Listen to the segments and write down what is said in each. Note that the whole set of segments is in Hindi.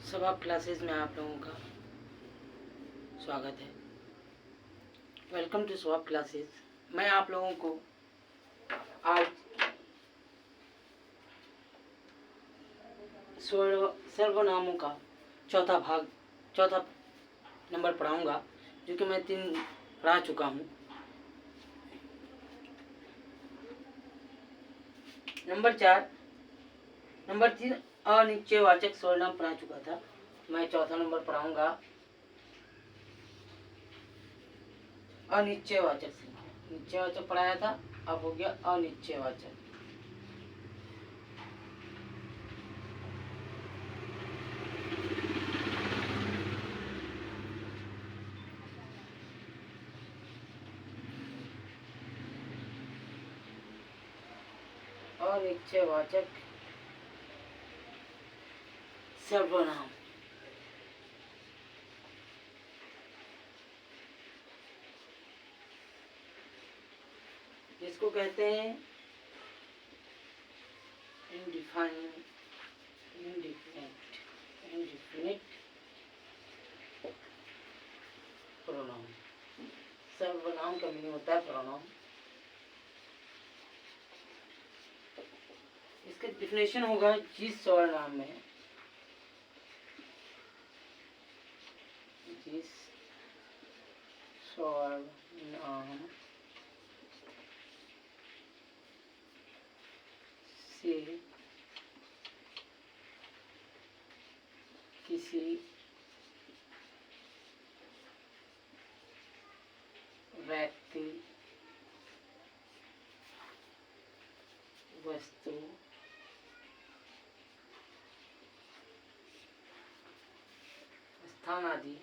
स्वभाव क्लासेस में आप लोगों का स्वागत है। वेलकम टू स्वभाव क्लासेस। मैं आप लोगों को आज सर्वनामों का चौथा नंबर पढ़ाऊंगा, जो कि मैं 3 पढ़ा चुका हूँ। नंबर 3 अनिश्चयवाचक सर्वनाम पढ़ा चुका था। मैं चौथा नंबर पढ़ाऊंगा अनिश्चयवाचक से। निश्चयवाचक पढ़ाया था, अब हो गया अनिश्चयवाचक। अनिश्चयवाचक सर्वनाम जिसको कहते हैं इंडिफिनिट प्रोनाउन। सर्वनाम का मीनिंग होता है प्रोनाउन। इसका डिफिनेशन होगा जिस सर्वनाम में से किसी व्यक्ति, वस्तु, स्थान आदि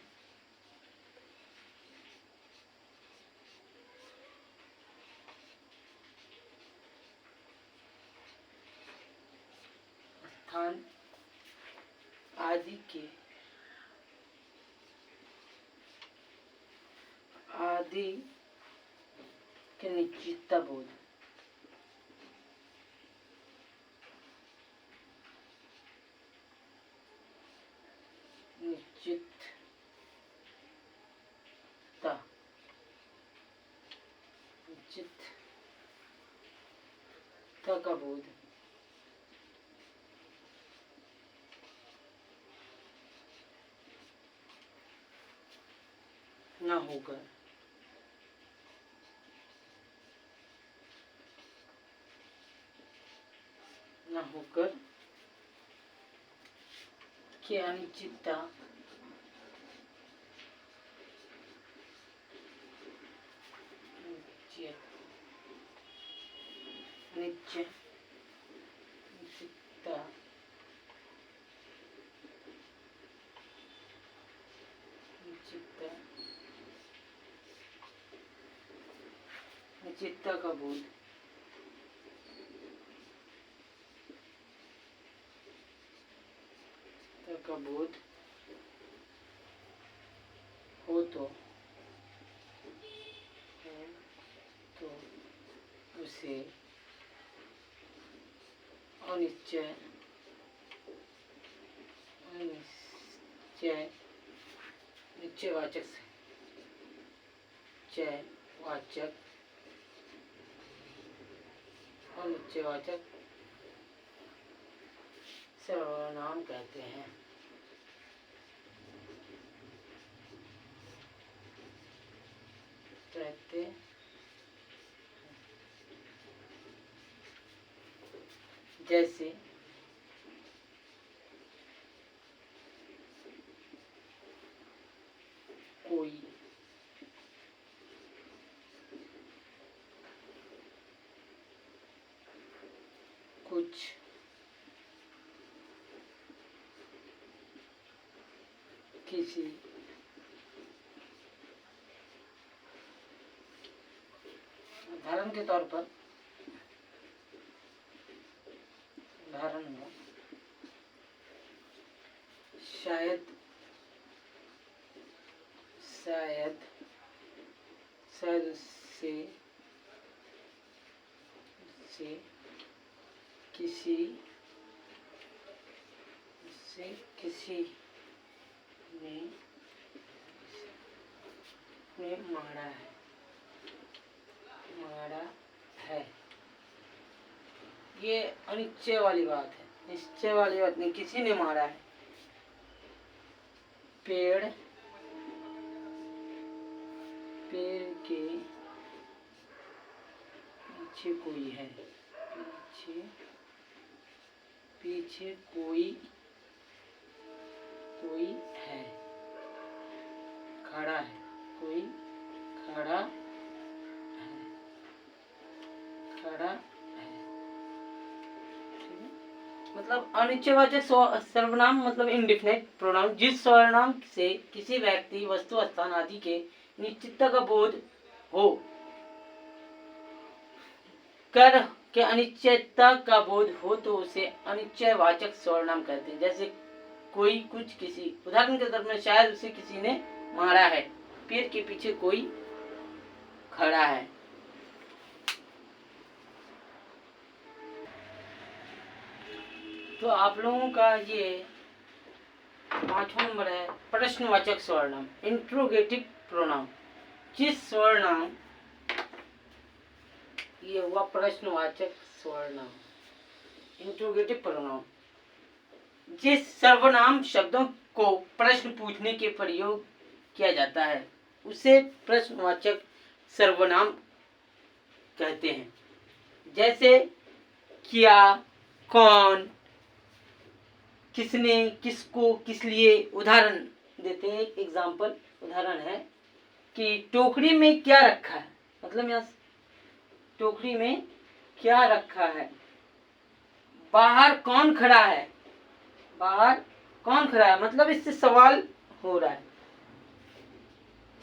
आदि के निश्चितता बोध निश्चितता का बोध न होकर कि अनिश्चितता निश्चितता का बोध हो तो उसे निश्चयवाचक सर्वनाम कहते हैं। जैसे कोई, कुछ, किसी, उदाहरण के तौर पर उदाहरण में शायद से किसी ने ने मारा है। ये अनिश्चय वाली बात है, निश्चय वाली बात नहीं, किसी ने मारा है। पेड़ के पीछे कोई है, पीछे कोई है, खड़ा है, कोई खड़ा है। ठीक है, मतलब अनिश्चयवाचक सर्वनाम मतलब इंडिफिनिट प्रोनाउन, जिस सर्वनाम से किसी व्यक्ति, वस्तु, स्थान आदि के निश्चितता का बोध हो, कर के अनिश्चयता का बोध हो तो उसे अनिश्चयवाचक सर्वनाम कहते हैं। जैसे कोई कुछ किसी, उदाहरण के तौर में शायद उसे किसी ने मारा है, पेड़ के पीछे कोई खड़ा है। तो आप लोगों का ये 5वां नंबर है प्रश्नवाचक सर्वनाम, इंट्रोगेटिव प्रोनाउन। जिस सर्वनाम, ये हुआ प्रश्नवाचक सर्वनाम, इंट्रोगेटिव प्रोनाउन। जिस सर्वनाम शब्दों को प्रश्न पूछने के प्रयोग किया जाता है उसे प्रश्नवाचक सर्वनाम कहते हैं। जैसे क्या, कौन, किसने, किसको, किस लिए। उदाहरण देते हैं, एग्जाम्पल उदाहरण है कि टोकरी में क्या रखा है, मतलब यहाँ टोकरी में क्या रखा है। बाहर कौन खड़ा है, मतलब इससे सवाल हो रहा है।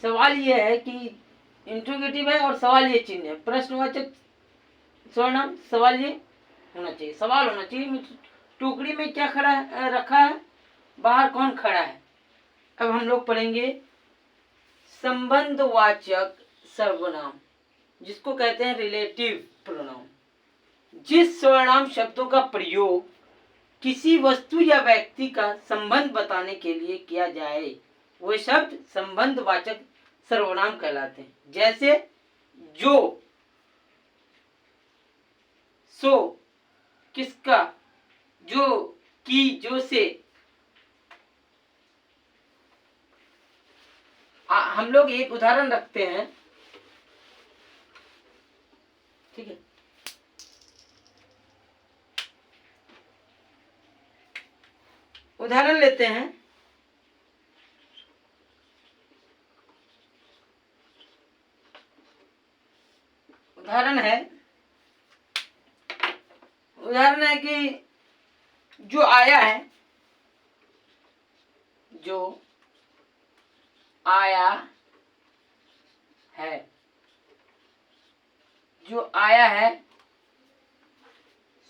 सवाल ये है कि इंट्रोगेटिव है और सवाल ये चिन्ह है। प्रश्नवाचक सर्वनाम सवाल ये होना चाहिए, सवाल होना चाहिए। टोकरी में क्या रखा है, बाहर कौन खड़ा है। अब हम लोग पढ़ेंगे संबंधवाचक सर्वनाम, जिसको कहते हैं रिलेटिव प्रोनाउन। जिस सर्वनाम शब्दों का प्रयोग किसी वस्तु या व्यक्ति का संबंध बताने के लिए किया जाए वे शब्द संबंधवाचक सर्वनाम कहलाते हैं। जैसे जो, सो, किसका, जो, की, जो से। हम लोग एक उदाहरण रखते हैं, ठीक है। उदाहरण लेते हैं, उदाहरण है कि जो आया है, जो आया है, जो आया है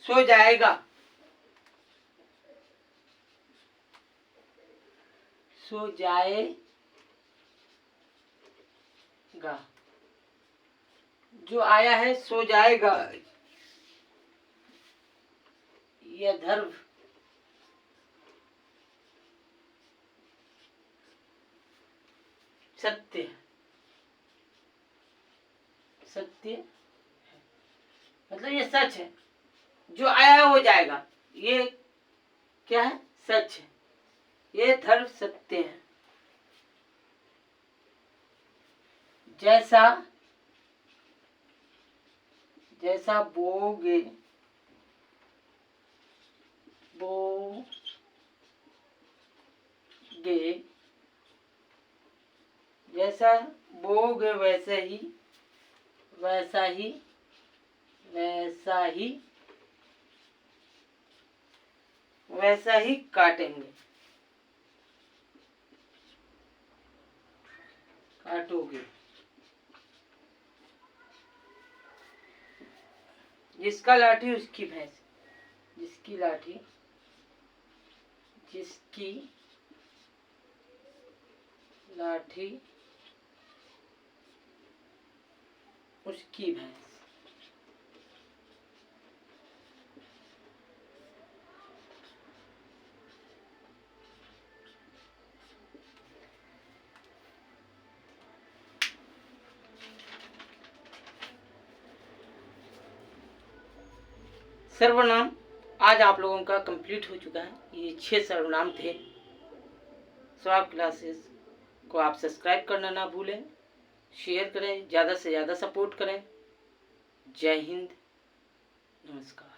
सो जाएगा, सो जाएगा। जो आया है सो जाएगा, यह धर्म सत्य है, मतलब ये सच है। जो आया है वो जाएगा, ये क्या है, सच है, ये धर्म सत्य है। जैसा बोगे, जैसा बोगे वैसे ही काटेंगे, काटोगे। जिसका लाठी उसकी भैंस, जिसकी लाठी, जिसकी लाठी उसकी भैंस। सर्वनाम आज आप लोगों का कंप्लीट हो चुका है। ये 6 सर्वनाम थे। स्वाब क्लासेस को आप सब्सक्राइब करना ना भूलें, शेयर करें, ज़्यादा से ज़्यादा सपोर्ट करें। जय हिंद, नमस्कार।